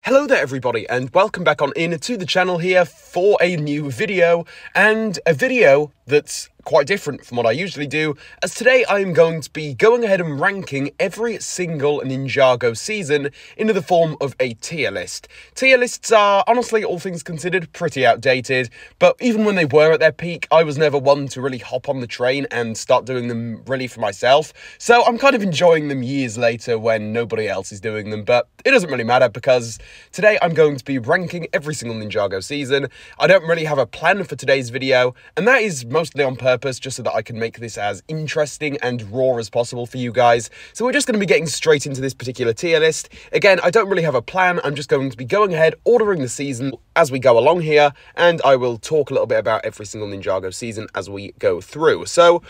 Hello there everybody, and welcome back on in to the channel here for a new video, and a video that's quite different from what I usually do, as today I'm going to be going ahead and ranking every single Ninjago season into the form of a tier list. Tier lists are, honestly, all things considered, pretty outdated, but even when they were at their peak, I was never one to really hop on the train and start doing them really for myself, so I'm kind of enjoying them years later when nobody else is doing them, but it doesn't really matter because today I'm going to be ranking every single Ninjago season. I don't really have a plan for today's video, and that is mostly on purpose, just so that I can make this as interesting and raw as possible for you guys. So we're just going to be getting straight into this particular tier list. Again, I don't really have a plan. I'm just going to be going ahead, ordering the season as we go along here, and I will talk a little bit about every single Ninjago season as we go through. So,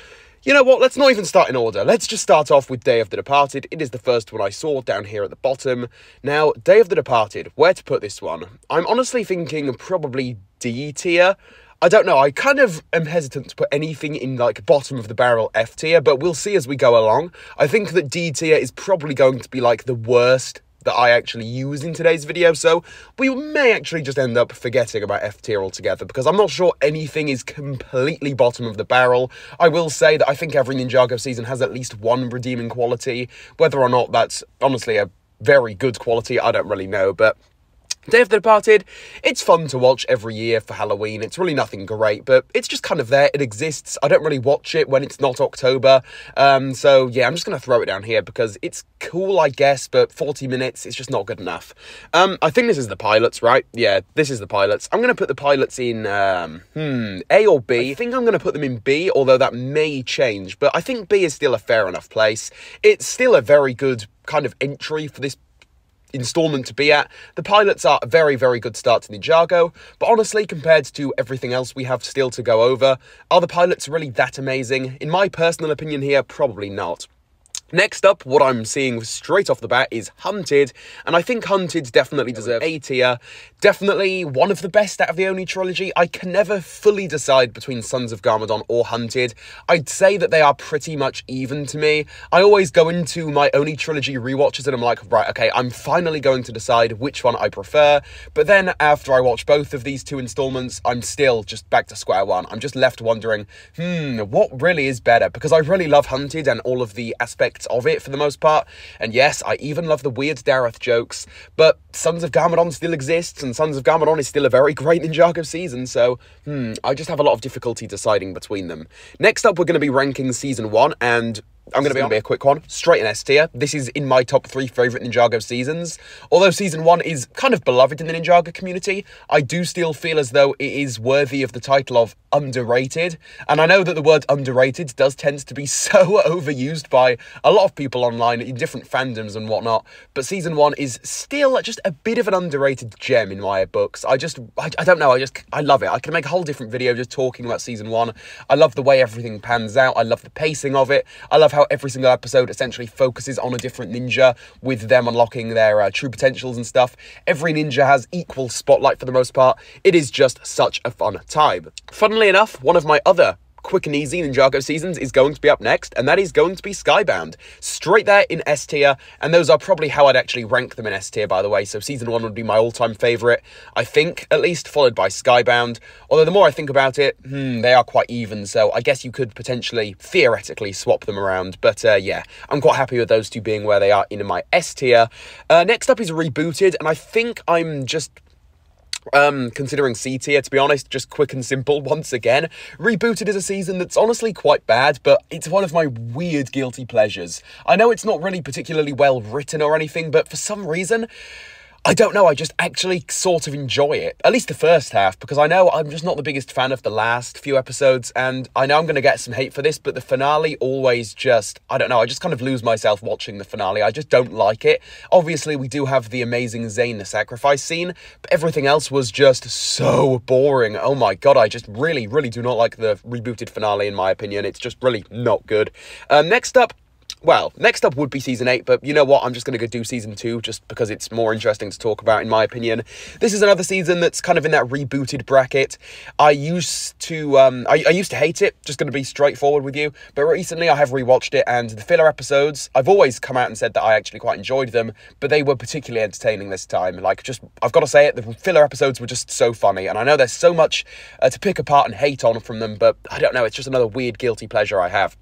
you know what, let's not even start in order. Let's just start off with Day of the Departed. It is the first one I saw down here at the bottom. Now, Day of the Departed, where to put this one? I'm honestly thinking probably D tier. I don't know, I kind of am hesitant to put anything in, like, bottom of the barrel F tier, but we'll see as we go along. I think that D tier is probably going to be, like, the worst that I actually use in today's video, so we may actually just end up forgetting about F tier altogether, because I'm not sure anything is completely bottom of the barrel. I will say that I think every Ninjago season has at least one redeeming quality. Whether or not that's honestly a very good quality, I don't really know, but Day of the Departed, it's fun to watch every year for Halloween. It's really nothing great, but it's just kind of there. It exists. I don't really watch it when it's not October. So yeah, I'm just going to throw it down here because it's cool, I guess, but 40 minutes is just not good enough. I think this is the pilots, right? Yeah, this is the pilots. I'm going to put the pilots in, A or B. I think I'm going to put them in B, although that may change, but I think B is still a fair enough place. It's still a very good kind of entry for this installment to be at. The pilots are a very, very good start to Ninjago, but honestly, compared to everything else we have still to go over, are the pilots really that amazing? In my personal opinion here, probably not. Next up, what I'm seeing straight off the bat is Hunted, and I think Hunted definitely deserves A tier. Definitely one of the best out of the Oni trilogy. I can never fully decide between Sons of Garmadon or Hunted. I'd say that they are pretty much even to me. I always go into my Oni trilogy rewatches and I'm like, right, okay, I'm finally going to decide which one I prefer, but then after I watch both of these two installments, I'm still just back to square one. I'm just left wondering, what really is better? Because I really love Hunted and all of the aspects of it for the most part, and yes, I even love the weird Dareth jokes, but Sons of Garmadon still exists, and Sons of Garmadon is still a very great Ninjago season, so I just have a lot of difficulty deciding between them. Next up, we're going to be ranking Season 1, and I'm going to be a quick one, straight in S tier. This is in my top 3 favourite Ninjago seasons. Although Season 1 is kind of beloved in the Ninjago community, I do still feel as though it is worthy of the title of underrated. And I know that the word underrated does tend to be so overused by a lot of people online in different fandoms and whatnot, but Season 1 is still just a bit of an underrated gem in my books. I don't know, I love it. I can make a whole different video just talking about Season 1. I love the way everything pans out. I love the pacing of it. I love how every single episode essentially focuses on a different ninja, with them unlocking their true potentials and stuff. Every ninja has equal spotlight for the most part. It is just such a fun time. Funnily enough, one of my other quick and easy Ninjago seasons is going to be up next, and that is going to be Skybound. Straight there in S tier, and those are probably how I'd actually rank them in S tier, by the way. So Season 1 would be my all-time favourite, I think, at least, followed by Skybound. Although the more I think about it, they are quite even, so I guess you could potentially, theoretically, swap them around. But yeah, I'm quite happy with those two being where they are in my S tier. Next up is Rebooted, and I think I'm just considering C tier, to be honest. Just quick and simple once again. Rebooted is a season that's honestly quite bad, but it's one of my weird guilty pleasures. I know it's not really particularly well written or anything, but for some reason, I don't know, I just actually sort of enjoy it. At least the first half, because I know I'm just not the biggest fan of the last few episodes, and I know I'm going to get some hate for this, but the finale always just, I don't know, I just kind of lose myself watching the finale. I just don't like it. Obviously, we do have the amazing Zane the sacrifice scene, but everything else was just so boring. Oh my god, I just really, really do not like the rebooted finale, in my opinion. It's just really not good. Next up, Well, next up would be Season 8, but you know what? I'm just going to go do Season 2 just because it's more interesting to talk about, in my opinion. This is another season that's kind of in that rebooted bracket. I used to hate it, just going to be straightforward with you, but recently I have rewatched it, and the filler episodes, I've always come out and said that I actually quite enjoyed them, but they were particularly entertaining this time. Like, just, I've got to say it, the filler episodes were just so funny, and I know there's so much to pick apart and hate on from them, but I don't know, it's just another weird guilty pleasure I have.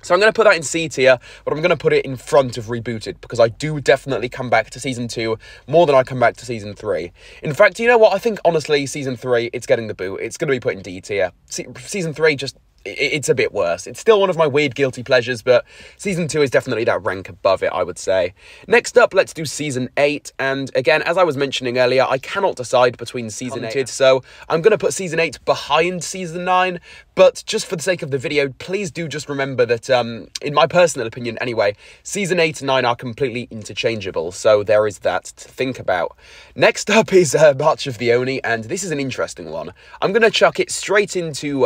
So I'm going to put that in C tier, but I'm going to put it in front of Rebooted, because I do definitely come back to Season 2 more than I come back to Season 3. In fact, you know what? I think, honestly, Season 3, it's getting the boot. It's going to be put in D tier. Season 3 just... it's a bit worse. It's still one of my weird guilty pleasures, but Season 2 is definitely that rank above it, I would say. Next up, let's do Season 8, and again, as I was mentioning earlier, I cannot decide between Season 8, so I'm going to put Season 8 behind Season 9, but just for the sake of the video, please do just remember that, in my personal opinion anyway, Season 8 and 9 are completely interchangeable, so there is that to think about. Next up is March of the Oni, and this is an interesting one. I'm going to chuck it straight into,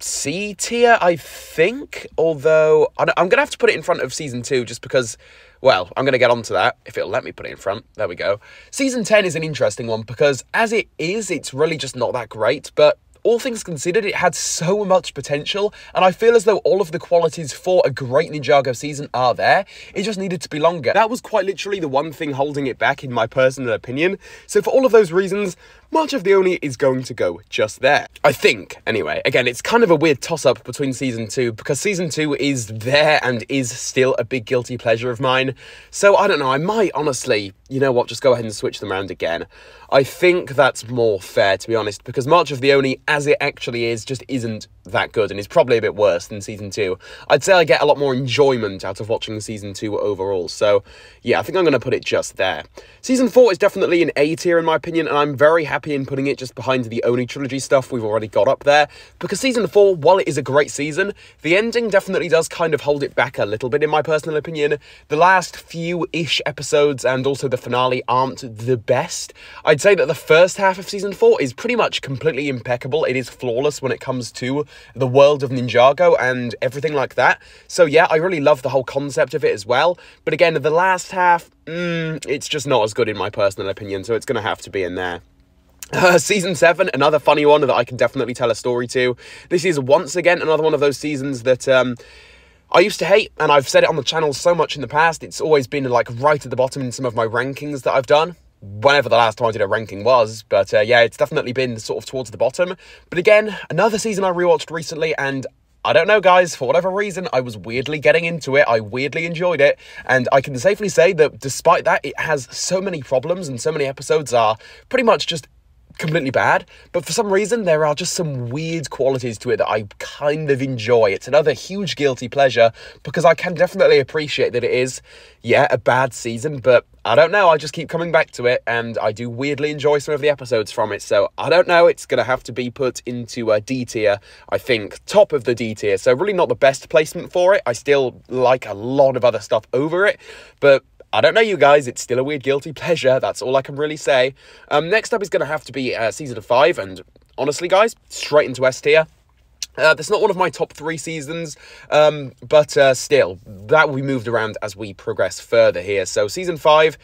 C tier, I think, although I'm going to have to put it in front of Season 2 just because, well, I'm going to get onto that if it'll let me put it in front. There we go. Season 10 is an interesting one because as it is, it's really just not that great, but all things considered, it had so much potential, and I feel as though all of the qualities for a great Ninjago season are there. It just needed to be longer. That was quite literally the one thing holding it back, in my personal opinion. So for all of those reasons, March of the Oni is going to go just there. I think, anyway. Again, it's kind of a weird toss-up between Season 2, because Season 2 is there and is still a big guilty pleasure of mine. So, I don't know, I might honestly, you know what, just go ahead and switch them around again. I think that's more fair, to be honest, because March of the Oni, as it actually is, just isn't that good, and is probably a bit worse than Season 2. I'd say I get a lot more enjoyment out of watching Season 2 overall, so yeah, I think I'm going to put it just there. Season 4 is definitely an A tier in my opinion, and I'm very happy in putting it just behind the Oni trilogy stuff we've already got up there, because Season 4, while it is a great season, the ending definitely does kind of hold it back a little bit in my personal opinion. The last few-ish episodes and also the finale aren't the best. I'd say that the first half of Season 4 is pretty much completely impeccable. It is flawless when it comes to the world of Ninjago and everything like that. So yeah, I really love the whole concept of it as well. But again, the last half, it's just not as good in my personal opinion, so it's going to have to be in there. Season 7, another funny one that I can definitely tell a story to. This is once again another one of those seasons that I used to hate, and I've said it on the channel so much in the past. It's always been like right at the bottom in some of my rankings that I've done, whenever the last time I did a ranking was, but yeah, it's definitely been sort of towards the bottom. But again, another season I rewatched recently, and I don't know, guys, for whatever reason, I was weirdly getting into it. I weirdly enjoyed it, and I can safely say that despite that, it has so many problems, and so many episodes are pretty much just completely bad, but for some reason there are just some weird qualities to it that I kind of enjoy. It's another huge guilty pleasure because I can definitely appreciate that it is, yeah, a bad season, but I don't know, I just keep coming back to it, and I do weirdly enjoy some of the episodes from it, so I don't know, it's going to have to be put into a D tier, I think, top of the D tier, so really not the best placement for it. I still like a lot of other stuff over it, but I don't know, you guys, it's still a weird guilty pleasure, that's all I can really say. Next up is going to have to be Season 5, and honestly, guys, straight into S tier. That's not one of my top 3 seasons, but still, that will be moved around as we progress further here. So Season 5,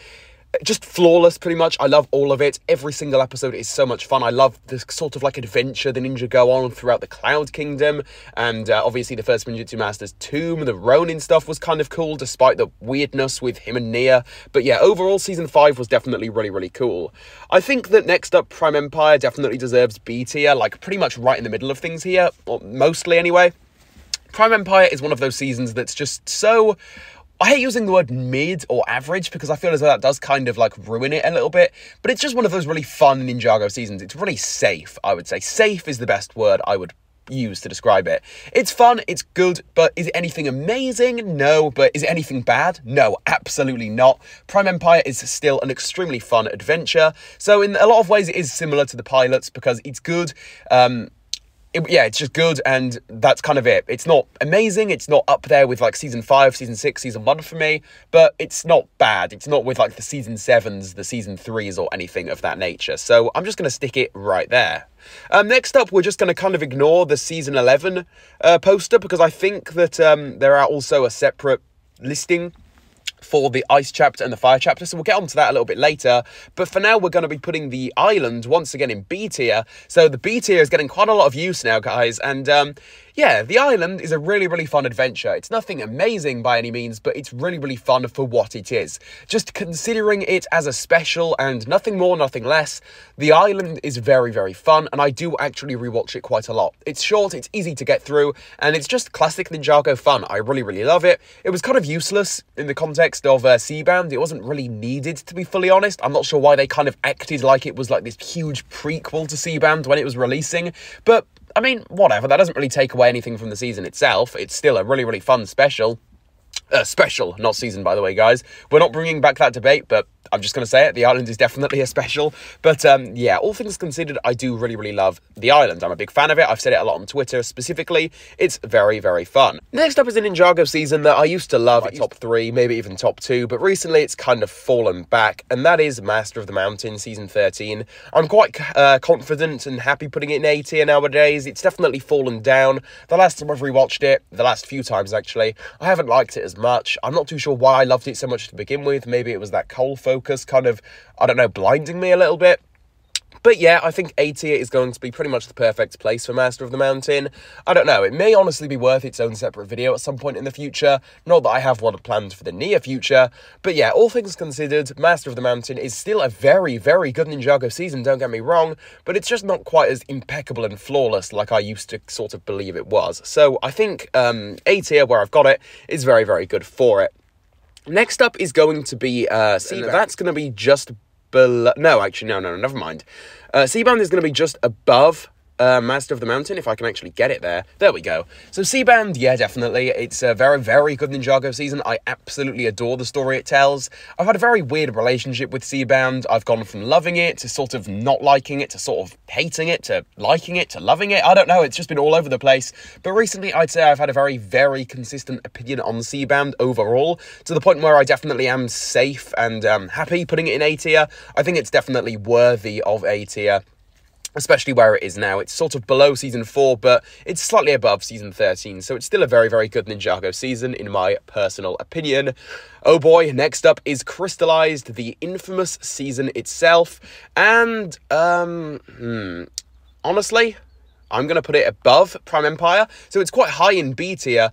just flawless, pretty much. I love all of it. Every single episode is so much fun. I love this sort of like adventure the ninja go on throughout the Cloud Kingdom, and obviously the first Ninjutsu Master's tomb. The Ronin stuff was kind of cool, despite the weirdness with him and Nia. But yeah, overall, Season 5 was definitely really, really cool. I think that next up, Prime Empire definitely deserves B tier, like pretty much right in the middle of things here, or mostly anyway. Prime Empire is one of those seasons that's just so... I hate using the word mid or average because I feel as though that does kind of like ruin it a little bit, but it's just one of those really fun Ninjago seasons. It's really safe, I would say. Safe is the best word I would use to describe it. It's fun, it's good, but is it anything amazing? No. But is it anything bad? No, absolutely not. Prime Empire is still an extremely fun adventure, so in a lot of ways it is similar to the pilots because it's good. yeah, it's just good, and that's kind of it. It's not amazing, it's not up there with like season 5, season 6, season 1 for me, but it's not bad. It's not with like the season 7s, the season 3s, or anything of that nature. So I'm just going to stick it right there. Next up, we're just going to kind of ignore the season 11 poster, because I think that there are also a separate listing for the ice chapter and the fire chapter, so we'll get onto that a little bit later. But for now, we're going to be putting the island once again in B tier. So the B tier is getting quite a lot of use now, guys, and yeah, the island is a really, really fun adventure. It's nothing amazing by any means, but it's really, really fun for what it is. Just considering it as a special and nothing more, nothing less, the island is very, very fun, and I do actually rewatch it quite a lot. It's short, it's easy to get through, and it's just classic Ninjago fun. I really, really love it. It was kind of useless in the context of Seabound. It wasn't really needed, to be fully honest. I'm not sure why they kind of acted like it was like this huge prequel to Seabound when it was releasing, but I mean, whatever, that doesn't really take away anything from the season itself. It's still a really, really fun special. Special, not season, by the way, guys. We're not bringing back that debate, but I'm just going to say it. The island is definitely a special. But yeah, all things considered, I do really, really love the island. I'm a big fan of it. I've said it a lot on Twitter specifically. It's very, very fun. Next up is a Ninjago season that I used to love. Top 3, maybe even top 2. But recently it's kind of fallen back. And that is Master of the Mountain season 13. I'm quite confident and happy putting it in A tier nowadays. It's definitely fallen down. The last time I've rewatched it, the last few times actually, I haven't liked it as much. I'm not too sure why I loved it so much to begin with. Maybe it was that Cole focus kind of, I don't know, blinding me a little bit. But yeah, I think A tier is going to be pretty much the perfect place for Master of the Mountain. I don't know, it may honestly be worth its own separate video at some point in the future. Not that I have one planned for the near future. But yeah, all things considered, Master of the Mountain is still a very, very good Ninjago season, don't get me wrong. But it's just not quite as impeccable and flawless like I used to sort of believe it was. So I think A tier, where I've got it, is very, very good for it. Next up is going to be Seabound. That's going to be just below. No, actually, no, never mind. Seabound is going to be just above Master of the Mountain, if I can actually get it there. There we go. So Seabound, yeah, definitely. It's a very, very good Ninjago season. I absolutely adore the story it tells. I've had a very weird relationship with Seabound. I've gone from loving it to sort of not liking it to sort of hating it to liking it to loving it. I don't know. It's just been all over the place. But recently, I'd say I've had a very, very consistent opinion on Seabound overall, to the point where I definitely am safe and happy putting it in A tier. I think it's definitely worthy of A tier, especially where it is now. It's sort of below season 4, but it's slightly above season 13, so it's still a very, very good Ninjago season, in my personal opinion. Oh boy, next up is Crystalized, the infamous season itself, and, honestly, I'm going to put it above Prime Empire, so it's quite high in B tier.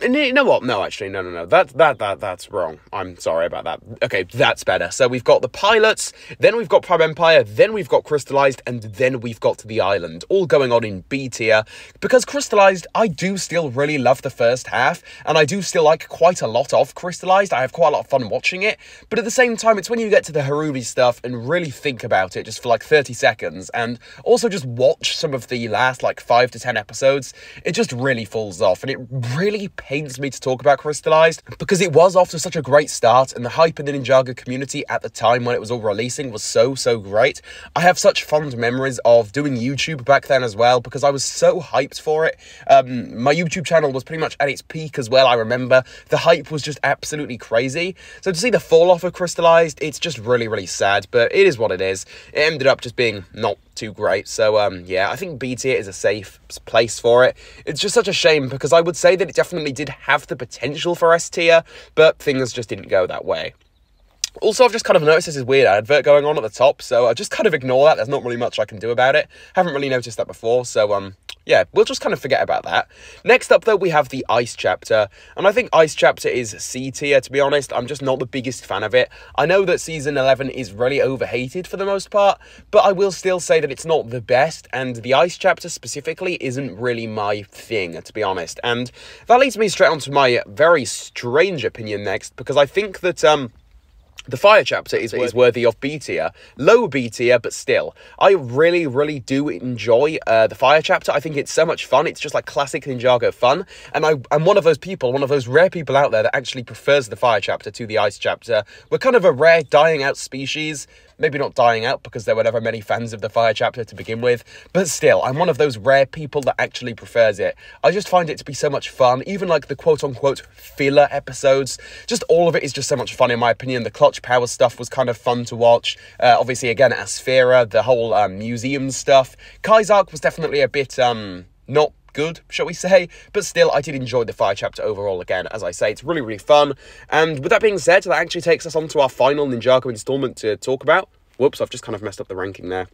And you know what? No, actually, no. That's wrong. I'm sorry about that. Okay, that's better. So we've got the pilots, then we've got Prime Empire, then we've got Crystalized, and then we've got the island, all going on in B tier. Because Crystalized, I do still really love the first half, and I do still like quite a lot of Crystalized. I have quite a lot of fun watching it, but at the same time, it's when you get to the Harubi stuff and really think about it just for like 30 seconds, and also just watch some of the last like 5 to 10 episodes, it just really falls off, and it really pains me to talk about Crystalized, because it was off to such a great start, and the hype in the Ninjago community at the time when it was all releasing was so great. I have such fond memories of doing YouTube back then as well, because I was so hyped for it. My YouTube channel was pretty much at its peak as well, I remember. The hype was just absolutely crazy. So to see the fall off of Crystalized, it's just really sad, but it is what it is. It ended up just being not too great. So yeah, I think B tier is a safe place for it. It's just such a shame, because I would say that it definitely did have the potential for S tier, but things just didn't go that way. Also, I've just kind of noticed this is weird advert going on at the top, so I'll just kind of ignore that. There's not really much I can do about it. Haven't really noticed that before, so yeah, we'll just kind of forget about that. Next up, though, we have the Ice Chapter, and I think Ice Chapter is C tier, to be honest. I'm just not the biggest fan of it. I know that Season 11 is really overhated for the most part, but I will still say that it's not the best, and the Ice Chapter specifically isn't really my thing, to be honest. And that leads me straight on to my very strange opinion next, because I think that the Fire Chapter is worthy of B tier. Low B tier, but still. I really do enjoy the Fire Chapter. I think it's so much fun. It's just like classic Ninjago fun. And I'm one of those people, one of those rare people out there that actually prefers the Fire Chapter to the Ice Chapter. We're kind of a rare dying out species. maybe not dying out because there were never many fans of the Fire chapter to begin with, but still, I'm one of those rare people that actually prefers it. I just find it to be so much fun, even like the quote-unquote filler episodes. Just all of it is just so much fun in my opinion. The clutch power stuff was kind of fun to watch. Obviously, again, Asphera, the whole museum stuff. Kai's arc was definitely a bit, not good, shall we say, but still, I did enjoy the Fire chapter overall. Again, as I say, it's really, really fun. And with that being said, that actually takes us on to our final Ninjago installment to talk about. Whoops, I've just kind of messed up the ranking there.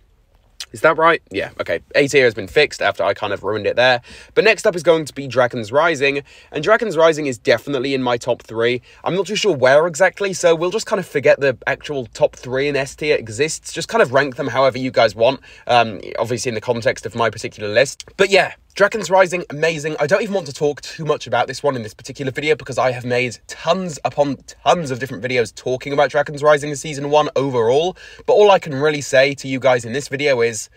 Is that right? Yeah, okay. A tier has been fixed after I kind of ruined it there. But next up is going to be Dragon's Rising, and Dragon's Rising is definitely in my top 3. I'm not too sure where exactly, so we'll just kind of forget the actual top 3 in S tier exists. Just kind of rank them however you guys want, obviously in the context of my particular list. But yeah, Dragon's Rising, amazing. I don't even want to talk too much about this one in this particular video because I have made tons upon tons of different videos talking about Dragon's Rising Season 1 overall. But all I can really say to you guys in this video is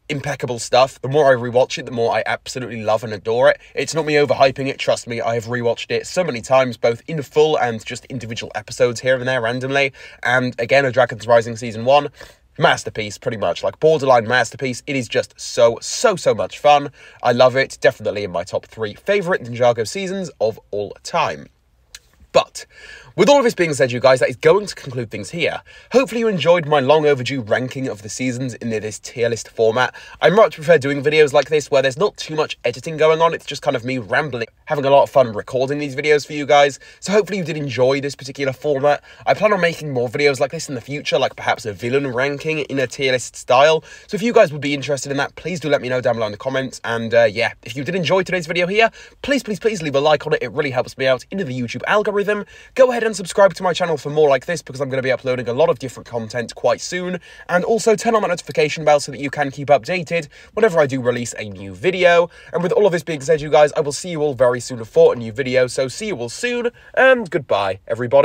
impeccable stuff. The more I rewatch it, the more I absolutely love and adore it. It's not me overhyping it, trust me, I have rewatched it so many times, both in full and just individual episodes here and there randomly. And again, a Dragon's Rising Season 1, masterpiece, pretty much, like borderline masterpiece. It is just so much fun. I love it. Definitely in my top 3 favourite Ninjago seasons of all time. But with all of this being said, you guys, that is going to conclude things here. Hopefully you enjoyed my long overdue ranking of the seasons in this tier list format. I much prefer doing videos like this where there's not too much editing going on. It's just kind of me rambling, having a lot of fun recording these videos for you guys. So hopefully you did enjoy this particular format. I plan on making more videos like this in the future, like perhaps a villain ranking in a tier list style. So if you guys would be interested in that, please do let me know down below in the comments. And yeah, if you did enjoy today's video here, please leave a like on it. It really helps me out in the YouTube algorithm. Go ahead and subscribe to my channel for more like this because I'm going to be uploading a lot of different content quite soon. And also turn on that notification bell so that you can keep updated whenever I do release a new video. And with all of this being said, you guys, I will see you all very soon for a new video. So see you all soon, and goodbye, everybody.